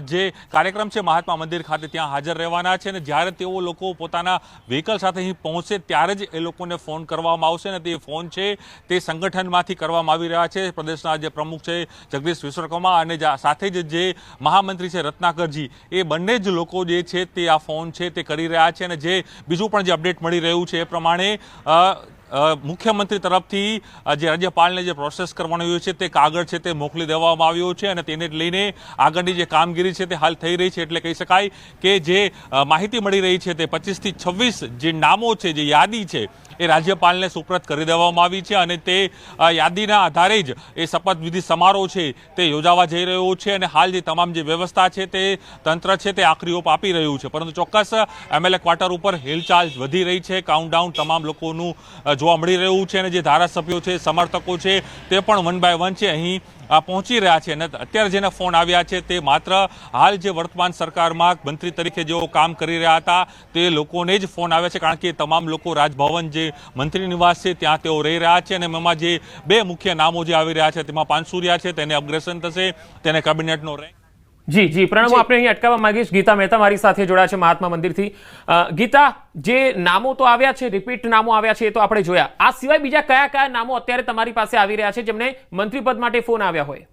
જે કાર્યક્રમ છે મહાત્મા મંદિર ખાતે ત્યાં હાજર રહેવાના છે અને જ્યારે તેઓ લોકો પોતાના વ્હીકલ સાથે અહીં પહોંચશે ત્યારે જ એ લોકોને ફોન કરવામાં આવશે અને તે ફોન છે તે સંગઠનમાંથી કરવામાં આવી રહ્યા છે. પ્રદેશના જે પ્રમુખ છે જગદીશ વિશ્વકર્મા અને સાથે જ જે મહામંત્રી છે રત્નાકરજી, એ બંને જ લોકો જે છે તે આ ફોન છે તે કરી રહ્યા છે. અને જે બીજું પણ જે અપડેટ મળી રહ્યું છે એ પ્રમાણે મુખ્યમંત્રી તરફથી જે રાજ્યપાલને જે પ્રોસેસ કરવાનો છે તે કાગળ છે તે મોકલી દેવામાં આવ્યો છે અને તેને લઈને આગળની જે કામગીરી છે તે હાલ થઈ રહી છે. એટલે કહી શકાય કે જે માહિતી મળી રહી છે તે 25 થી 26 જે નામો છે, જે યાદી છે એ રાજ્યપાલને સુપ્રત કરી દેવામાં આવી છે અને તે યાદીના આધારે જ એ શપથવિધિ સમારોહ છે તે યોજાવા જઈ રહ્યો છે. અને હાલ જે તમામ જે વ્યવસ્થા છે તે તંત્ર છે તે આખરી ઓપ આપી રહ્યું છે, પરંતુ ચોક્કસ MLA ક્વાર્ટર ઉપર હિલચાલ વધી રહી છે. કાઉન્ટડાઉન તમામ લોકોનું જોવા મળી રહ્યું છે અને જે ધારાસભ્યો છે, સમર્થકો છે તે પણ 1 બાય 1 છે અહીં પહોંચી રહ્યા છે. અને અત્યારે જેને ફોન આવ્યા છે તે માત્ર હાલ જે વર્તમાન સરકારમાં મંત્રી તરીકે જેઓ કામ કરી રહ્યા હતા તે લોકોને જ ફોન આવ્યા છે, કારણ કે તમામ લોકો રાજભવન જે મંત્રી નિવાસ છે ત્યાં તેઓ રહી રહ્યા છે. અને એમાં જે 2 મુખ્ય નામો જે આવી રહ્યા છે તેમાં પાનસુરિયા છે, તેને અપગ્રેશન થશે, તેને કેબિનેટનો રેન્ક. જી પ્રણવ, આપણે અહીં અટકાવવા માંગીશ. ગીતા મહેતા મારી સાથે જોડાયા છે મહાત્મા મંદિરથી. ગીતા, જે નામો તો આવ્યા છે, રિપીટ નામો આવ્યા છે એ તો આપણે જોયા. આ સિવાય બીજા કયા કયા નામો અત્યારે તમારી પાસે આવી રહ્યા છે જેમને મંત્રી પદ માટે ફોન આવ્યા હોય?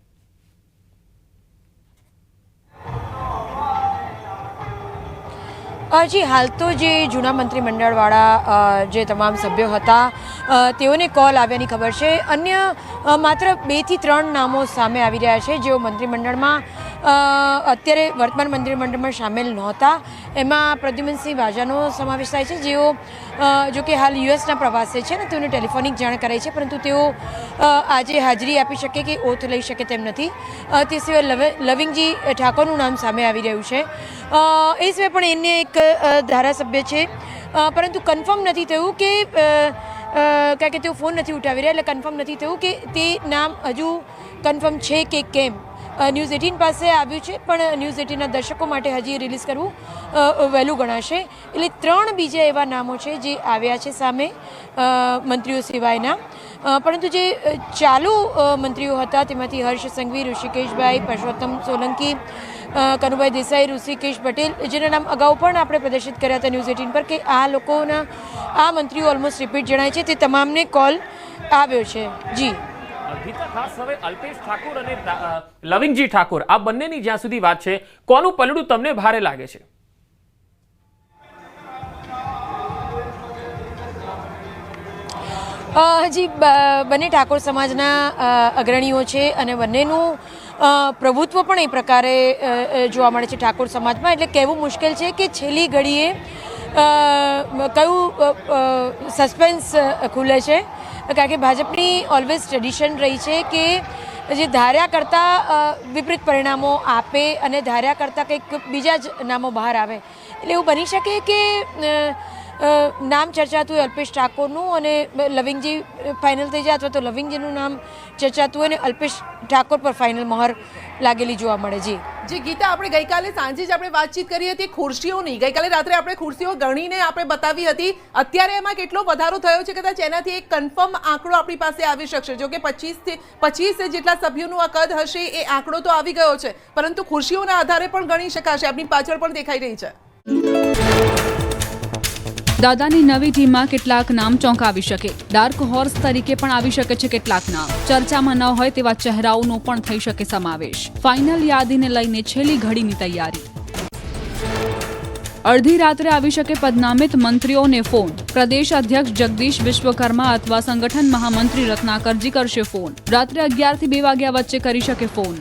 જી, હાલ તો જે જૂના મંત્રીમંડળવાળા જે તમામ સભ્યો હતા તેઓને કોલ આવ્યાની ખબર છે. અન્ય માત્ર 2 થી 3 નામો સામે આવી રહ્યા છે જેઓ મંત્રીમંડળમાં અત્યારે વર્તમાન મંત્રીમંડળમાં સામેલ નહોતા. એમાં પ્રદ્યુમનસિંહ વાજાનો સમાવેશ થાય છે, જેઓ જો કે હાલ યુએસના પ્રવાસે છે ને તેઓને ટેલિફોનિક જાણ કરાઈ છે, પરંતુ તેઓ આજે હાજરી આપી શકે કે ઓથ લઈ શકે તેમ નથી. તે સિવાય લવિંગજી ઠાકોરનું નામ સામે આવી રહ્યું છે. એ સિવાય પણ એને એક ધારાસભ્ય છે, પરંતુ કન્ફર્મ નથી થયું કે કારણ કે તેઓ ફોન નથી ઉઠાવી રહ્યા, એટલે કન્ફર્મ નથી થયું કે તે નામ હજુ કન્ફર્મ છે કે કેમ. ન્યૂઝ 18 પાસે આવ્યું છે, પણ ન્યૂઝ 18ના દર્શકો માટે હજી રિલીઝ કરવું વહેલું ગણાશે. એટલે 3 બીજા એવા નામો છે જે આવ્યા છે સામે મંત્રીઓ સિવાયના. પરંતુ જે ચાલુ મંત્રીઓ હતા તેમાંથી હર્ષ સંઘવી, ઋષિકેશભાઈ, પરસોત્તમ સોલંકી, કનુભાઈ દેસાઈ, ઋષિકેશ પટેલ, જેના નામ અગાઉ પણ આપણે પ્રદર્શિત કર્યા હતા ન્યૂઝ 18 પર કે આ લોકોના આ મંત્રીઓ ઓલમોસ્ટ રિપીટ જણાય છે, તે તમામને કોલ આવ્યો છે. જી ગીતા, ખાસ હવે અલ્પેશ ઠાકોર અને લવિંગજી ઠાકોર, આ બંનેની જ્યાં સુધી વાત છે, કોનું પલડું તમને ભારે લાગે છે? હજી બંને ઠાકોર સમાજના અગ્રણીઓ છે અને બંનેનું પ્રભુત્વ પણ એ પ્રકારે જોવા મળે છે ઠાકોર સમાજમાં. એટલે કહેવું મુશ્કેલ છે કે છેલ્લી ઘડીએ કયું સસ્પેન્સ ખુલે છે, કારણ કે ભાજપની ઓલવેઝ ટ્રેડિશન રહી છે કે જે ધાર્યા કરતાં વિપરીત પરિણામો આપે અને ધાર્યા કરતાં કંઈક બીજા જ નામો બહાર આવે. એટલે એવું બની શકે કે નામ ચર્ચાતું હોય અલ્પેશ ઠાકોરનું અને લવિંગજી ફાઇનલ થઈ જાય, અથવા તો લવિંગજીનું નામ ચર્ચાતું હોય અને અલ્પેશ ઠાકોર પર ફાઇનલ મહોર લાગેલી જોવા મળે. જી ગીતા, આપણે ગઈકાલે સાંજે જ આપણે વાતચીત કરી હતી ખુરશીઓની. ગઈકાલે રાત્રે આપણે ખુરશીઓ ગણીને આપણે બતાવી હતી. અત્યારે એમાં કેટલો વધારો થયો છે, કદાચ એનાથી એક કન્ફર્મ આંકડો આપણી પાસે આવી શકશે. જો કે 25 જેટલા સભ્યોનું આ કદ હશે એ આંકડો તો આવી ગયો છે, પરંતુ ખુરશીઓના આધારે પણ ગણી શકાશે. આપણી પાછળ પણ દેખાઈ રહી છે. દાદાની નવી ટીમમાં કેટલાક નામ ચોંકાવી શકે. ડાર્ક હોર્સ તરીકે પણ આવી શકે છે કેટલાક નામ. ચર્ચામાં ન હોય તેવા ચહેરાઓનો પણ થઈ શકે સમાવેશ. ફાઇનલ યાદીને લઈને છેલ્લી ઘડીની તૈયારી. અડધી રાત્રે આવી શકે પદનામિત મંત્રીઓને ફોન. પ્રદેશ અધ્યક્ષ જગદીશ વિશ્વકર્મા અથવા સંગઠન મહામંત્રી રત્નાકરજી કરશે ફોન. રાત્રે 11 થી 2 વાગ્યા વચ્ચે કરી શકે ફોન.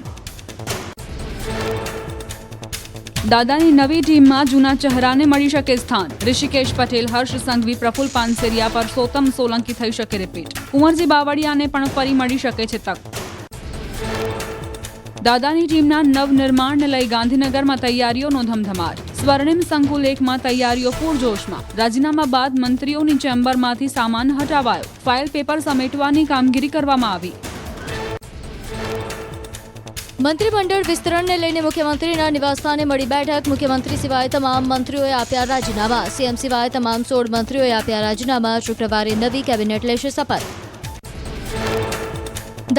દાદાની નવી ટીમમાં જૂના ચહેરાને મળી શકે સ્થાન. ઋષિકેશ પટેલ, હર્ષ સંઘવી, પ્રફુલ પાનસેરિયા, પરસોત્તમ સોલંકી થઈ શકે રિપીટ. કુંવરજી બાવળિયાને પણ ફરી મળી શકે છે તક. દાદાની ટીમના નવનિર્માણને લઈ ગાંધીનગરમાં તૈયારીઓનો ધમધમાટ. સ્વર્ણિમ સંકુલેખમાં તૈયારીઓ પૂરજોશમાં. રાજીનામા બાદ મંત્રીઓની ચેમ્બરમાંથી સામાન હટાવાયો. ફાઇલ પેપર સમેટવાની કામગીરી કરવામાં આવી. મંત્રીમંડળ વિસ્તરણને લઈને મુખ્યમંત્રીના નિવાસસ્થાને મળી બેઠક. મુખ્યમંત્રી સિવાય તમામ મંત્રીઓએ આપ્યા રાજીનામા. સીએમ સિવાય તમામ 16 મંત્રીઓએ આપ્યા રાજીનામા. શુક્રવારે નવી કેબિનેટ લેશે શપથ.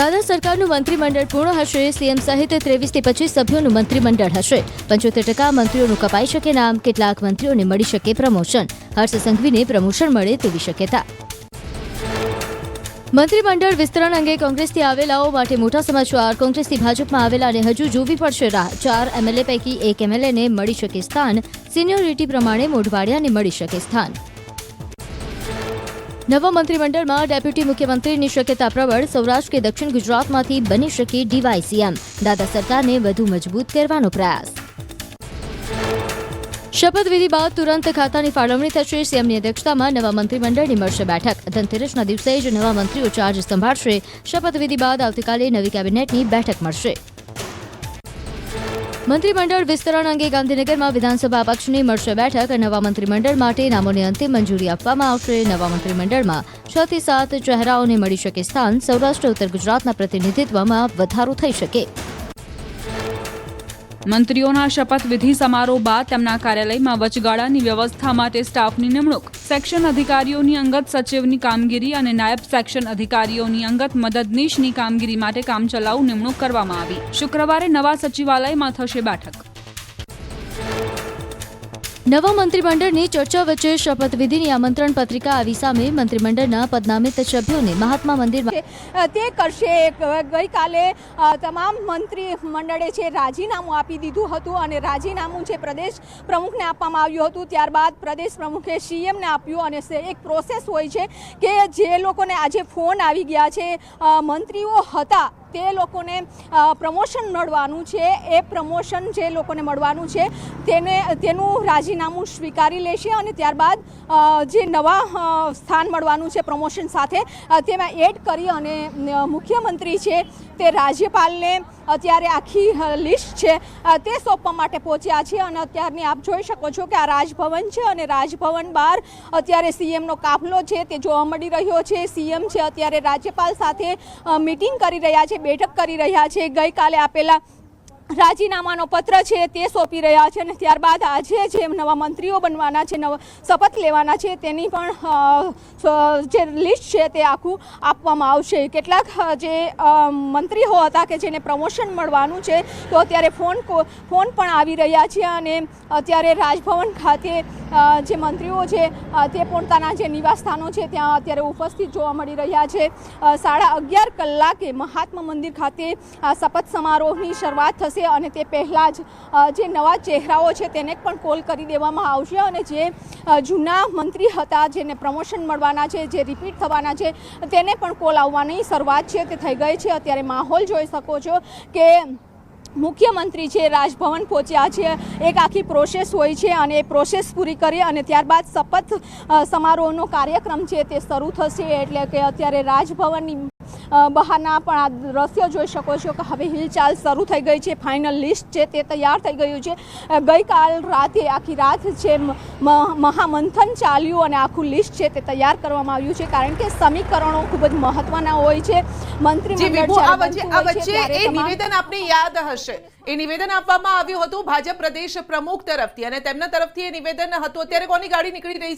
દાદા સરકારનું મંત્રીમંડળ પૂર્ણ હશે. સીએમ સહિત 23 થી 25 સભ્યોનું મંત્રીમંડળ હશે. 75% મંત્રીઓનું કપાઈ શકે નામ. કેટલાક મંત્રીઓને મળી શકે પ્રમોશન. હર્ષ સંઘવીને પ્રમોશન મળે તેવી શક્યતા. મંત્રીમંડળ વિસ્તરણ અંગે કોંગ્રેસથી આવેલાઓ માટે મોટા સમાચાર. કોંગ્રેસથી ભાજપમાં આવેલાને હજુ જોવી પડશે રાહ. 4 એમએલએ પૈકી 1 એમએલએને મળી શકે સ્થાન. સિનિયોરિટી પ્રમાણે મોઢવાડિયાને મળી શકે સ્થાન. નવા મંત્રીમંડળમાં ડેપ્યુટી મુખ્યમંત્રીની શક્યતા પ્રબળ. સૌરાષ્ટ્ર કે દક્ષિણ ગુજરાતમાંથી બની શકે ડીવાય સીએમ. દાદા સરકારને વધુ મજબૂત કરવાનો પ્રયાસ. શપથવિધિ બાદ તુરંત ખાતાની ફાળવણી થશે. સીએમની અધ્યક્ષતામાં નવા મંત્રીમંડળની મળશે બેઠક. ધનતેરસના દિવસે જ નવા મંત્રીઓ ચાર્જ સંભાળશે. શપથવિધિ બાદ આવતીકાલે નવી કેબિનેટની બેઠક મળશે. મંત્રીમંડળ વિસ્તરણ અંગે ગાંધીનગરમાં વિધાનસભા પક્ષની મળશે બેઠક. નવા મંત્રીમંડળ માટે નામોને અંતિમ મંજૂરી આપવામાં આવશે. નવા મંત્રીમંડળમાં 6 થી 7 ચહેરાઓને મળી શકે સ્થાન. સૌરાષ્ટ્ર ઉત્તર ગુજરાતના પ્રતિનિધિત્વમાં વધારો થઈ શકે. મંત્રીઓના શપથવિધિ સમારોહ બાદ તેમના કાર્યાલયમાં વચગાળાની વ્યવસ્થા માટે સ્ટાફની નિમણૂક. સેક્શન અધિકારીઓની અંગત સચિવની કામગીરી અને નાયબ સેક્શન અધિકારીઓની અંગત મદદનીશની કામગીરી માટે કામચલાઉ નિમણૂક કરવામાં આવી. શુક્રવારે નવા સચિવાલયમાં થશે બેઠક. નવા મંત્રીમંડળની ચર્ચા વચ્ચે શપથવિધિની આમંત્રણ પત્રિકા આવી સામે. મંત્રીમંડળના પદનામિત સભ્યોને મહાત્મા મંદિરમાં તે કરશે. ગઈકાલે તમામ મંત્રી મંડળે છે રાજીનામું આપી દીધું હતું અને રાજીનામું છે પ્રદેશ પ્રમુખને આપવામાં આવ્યું હતું. ત્યારબાદ પ્રદેશ પ્રમુખે સીએમને આપ્યું અને એક પ્રોસેસ હોય છે કે જે લોકોને આજે ફોન આવી ગયા છે મંત્રીઓ હતા તે લોકોને પ્રમોશન મળવાનું છે. એ પ્રમોશન જે લોકોને મળવાનું છે તેનું રાજીનામું સ્વીકારી લેશે અને ત્યારબાદ જે નવા સ્થાન મળવાનું છે પ્રમોશન સાથે તેમાં એડ કરી અને મુખ્યમંત્રી છે તે રાજ્યપાલને અત્યારે આખી લિસ્ટ છે તે સોંપવા માટે પહોંચ્યા છે. અને અત્યારની આપ જોઈ શકો છો કે આ રાજભવન છે અને રાજભવન બહાર અત્યારે સીએમનો કાફલો છે તે જોવા મળી રહ્યો છે. સીએમ છે અત્યારે રાજ્યપાલ સાથે મીટિંગ કરી રહ્યા છે, બેઠક કરી રહ્યા છે. ગઈકાલે આપેલા રાજીનામાનો પત્ર છે તે સોંપી રહ્યા છે અને ત્યારબાદ આજે જે નવા મંત્રીઓ બનવાના છે, શપથ લેવાના છે તેની પણ જે લિસ્ટ છે તે આખું આપવામાં આવશે. કેટલાક જે મંત્રીઓ હતા કે જેને પ્રમોશન મળવાનું છે તો અત્યારે ફોન પણ આવી રહ્યા છે અને અત્યારે રાજભવન ખાતે જે મંત્રીઓ છે તે પોતાના જે નિવાસસ્થાનો છે ત્યાં અત્યારે ઉપસ્થિત જોવા મળી રહ્યા છે. 11:30 કલાકે મહાત્મા મંદિર ખાતે આ શપથ સમારોહની શરૂઆત થશે અને તે પહેલાં જ જે નવા ચહેરાઓ છે તેને પણ કોલ કરી દેવામાં આવશે અને જે જૂના મંત્રી હતા જેને પ્રમોશન મળવાના છે, જે રિપીટ થવાના છે તેને પણ કોલ આવવાની શરૂઆત છે તે થઈ ગઈ છે. અત્યારે માહોલ જોઈ શકો છો કે મુખ્યમંત્રી છે રાજભવન પહોંચ્યા છે. એક આખી પ્રોસેસ હોય છે અને એ પ્રોસેસ પૂરી કરી અને ત્યારબાદ શપથ સમારોહનો કાર્યક્રમ છે તે શરૂ થશે. એટલે કે અત્યારે રાજભવનની બહારના પણ આ દ્રશ્યો જોઈ શકો છો કે હવે હિલચાલ શરૂ થઈ ગઈ છે. ફાઇનલ લિસ્ટ છે તે તૈયાર થઈ ગયું છે. ગઈકાલ રાતે આખી રાત છે મહામંથન ચાલ્યું અને આખું લિસ્ટ છે તે તૈયાર કરવામાં આવ્યું છે કારણ કે સમીકરણો ખૂબ જ મહત્વના હોય છે. મંત્રીમંડળ એ નિવેદન આપને યાદ હશે, એ નિવેદન આપવામાં આવ્યું હતું ભાજપ પ્રદેશ પ્રમુખ તરફથી અને તેમના તરફથી એ નિવેદન હતું. અત્યારે કોની ગાડી નીકળી રહી છે?